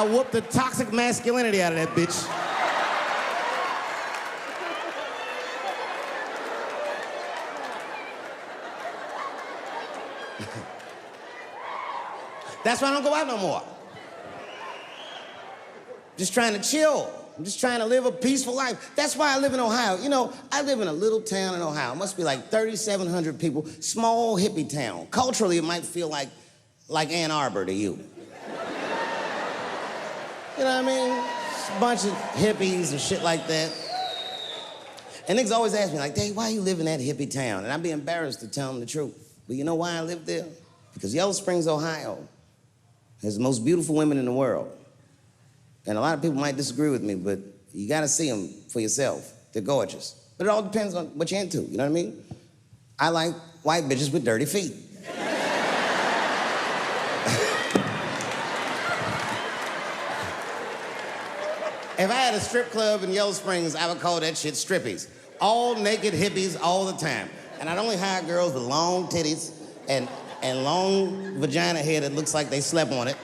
I whooped the toxic masculinity out of that bitch. That's why I don't go out no more. Just trying to chill. I'm just trying to live a peaceful life. That's why I live in Ohio. You know, I live in a little town in Ohio. It must be like 3,700 people, small hippie town. Culturally, it might feel like Ann Arbor to you. You know what I mean? Just a bunch of hippies and shit like that. And niggas always ask me, like, Dave, why you live in that hippie town? And I'd be embarrassed to tell them the truth. But you know why I live there? Because Yellow Springs, Ohio has the most beautiful women in the world. And a lot of people might disagree with me, but you gotta see them for yourself. They're gorgeous. But it all depends on what you're into, you know what I mean? I like white bitches with dirty feet. If I had a strip club in Yellow Springs, I would call that shit strippies. All naked hippies all the time. And I'd only hire girls with long titties and long vagina hair that looks like they slept on it.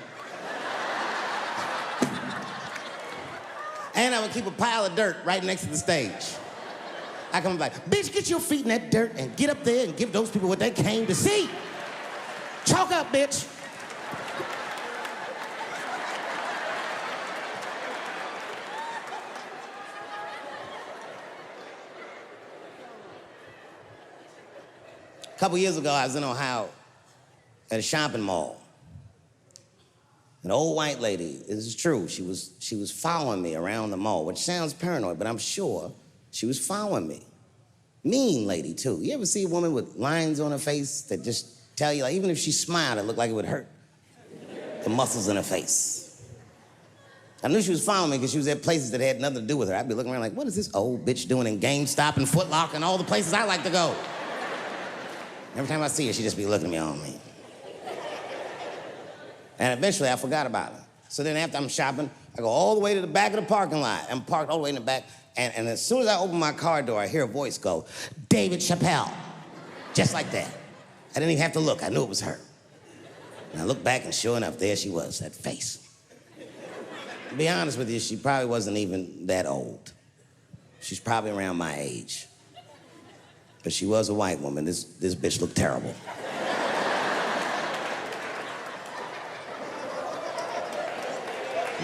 And I would keep a pile of dirt right next to the stage. I come like, bitch, get your feet in that dirt and get up there and give those people what they came to see. Chalk up, bitch. A couple years ago, I was in Ohio at a shopping mall. An old white lady, this is true, she was following me around the mall, which sounds paranoid, but I'm sure she was following me. Mean lady, too. You ever see a woman with lines on her face that just tell you, like, even if she smiled, it looked like it would hurt the muscles in her face? I knew she was following me because she was at places that had nothing to do with her. I'd be looking around like, what is this old bitch doing in GameStop and Foot Locker and all the places I like to go? Every time I see her, she'd just be looking at me on me. And eventually, I forgot about her. So then after I'm shopping, I go all the way to the back of the parking lot. I'm parked all the way in the back, and as soon as I open my car door, I hear a voice go, David Chappelle. Just like that. I didn't even have to look. I knew it was her. And I looked back, and sure enough, there she was, that face. To be honest with you, she probably wasn't even that old. She's probably around my age. But she was a white woman. This bitch looked terrible.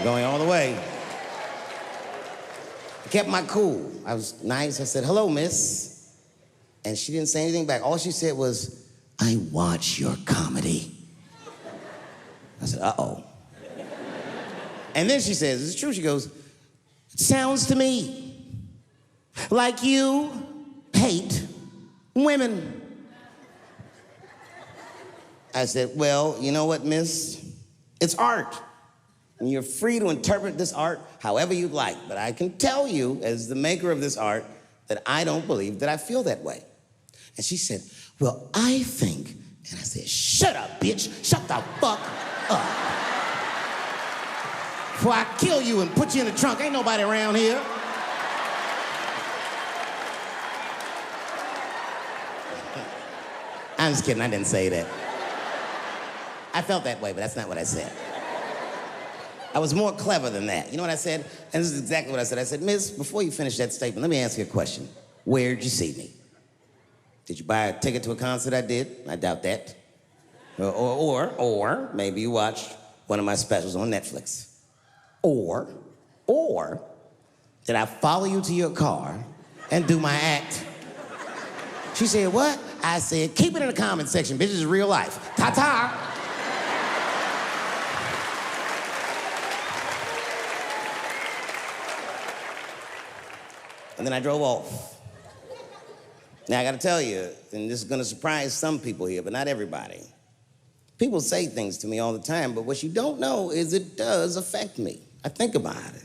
Going all the way. I kept my cool. I was nice. I said, hello, miss. And she didn't say anything back. All she said was, I watch your comedy. I said, uh-oh. And then she says, it's true, she goes, it sounds to me like you hate women. I said, well, you know what, miss? It's art. And you're free to interpret this art however you'd like. But I can tell you, as the maker of this art, that I don't believe that I feel that way. And she said, well, I think, and I said, shut up, bitch. Shut the fuck up. Before I kill you and put you in the trunk, ain't nobody around here. I'm just kidding, I didn't say that. I felt that way, but that's not what I said. I was more clever than that. You know what I said? And this is exactly what I said. I said, miss, before you finish that statement, let me ask you a question. Where'd you see me? Did you buy a ticket to a concert I did? I doubt that. Or maybe you watched one of my specials on Netflix. Or did I follow you to your car and do my act? She said, what? I said, keep it in the comment section, bitch, this is real life. Ta-ta! And then I drove off. Now, I gotta tell you, and this is gonna surprise some people here, but not everybody. People say things to me all the time, but what you don't know is it does affect me. I think about it.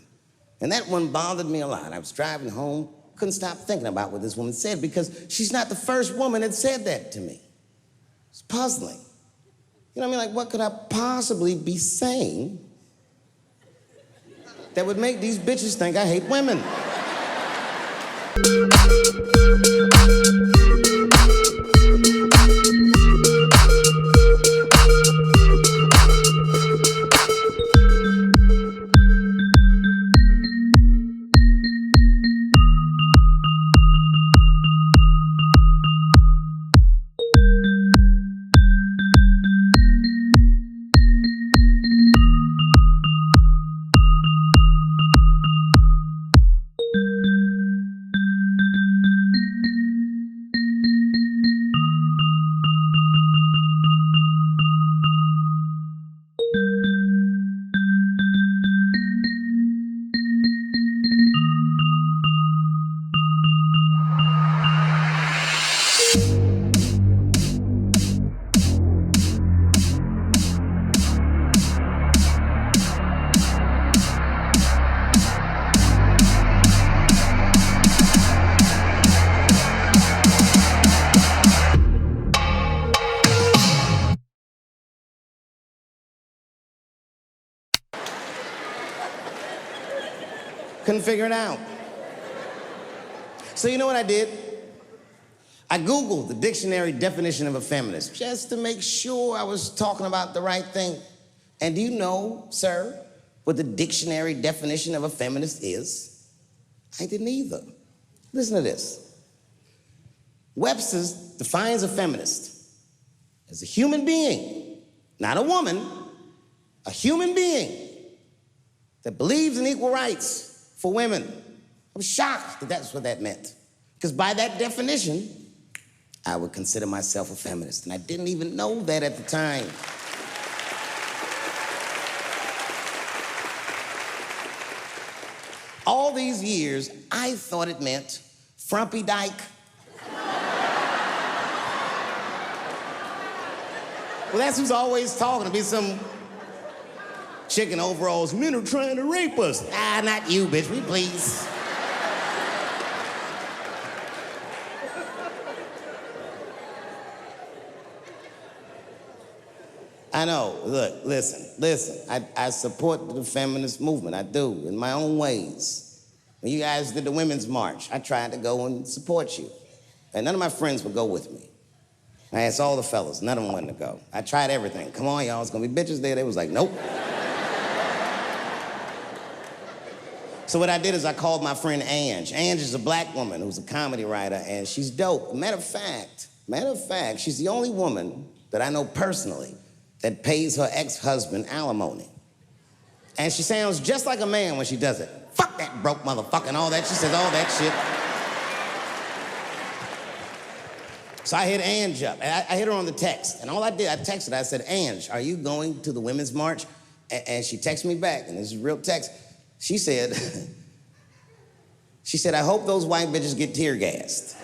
And that one bothered me a lot. I was driving home, couldn't stop thinking about what this woman said because she's not the first woman that said that to me. It's puzzling. You know what I mean? Like, what could I possibly be saying that would make these bitches think I hate women? Couldn't figure it out. So you know what I did? I Googled the dictionary definition of a feminist just to make sure I was talking about the right thing. And do you know, sir, what the dictionary definition of a feminist is? I didn't either. Listen to this. Webster's defines a feminist as a human being, not a woman, a human being that believes in equal rights for women. I was shocked that that's what that meant. Because by that definition, I would consider myself a feminist. And I didn't even know that at the time. All these years, I thought it meant frumpy dyke. Well, that's who's always talking to me, some chick in overalls. Men are trying to rape us. Ah, not you, bitch, we please. I know, look, listen. I support the feminist movement, I do, in my own ways. When you guys did the Women's March, I tried to go and support you. And none of my friends would go with me. I asked all the fellas, none of them wanted to go. I tried everything. Come on, y'all, it's gonna be bitches there. They was like, nope. So what I did is I called my friend Ange. Ange is a black woman who's a comedy writer, and she's dope. Matter of fact, she's the only woman that I know personally that pays her ex-husband alimony. And she sounds just like a man when she does it. Fuck that broke motherfucker and all that. She says all that shit. So I hit Ange up, and I hit her on the text. And all I did, I texted her, I said, Ange, are you going to the Women's March? And she texted me back, and this is real text. She said, I hope those white bitches get tear gassed.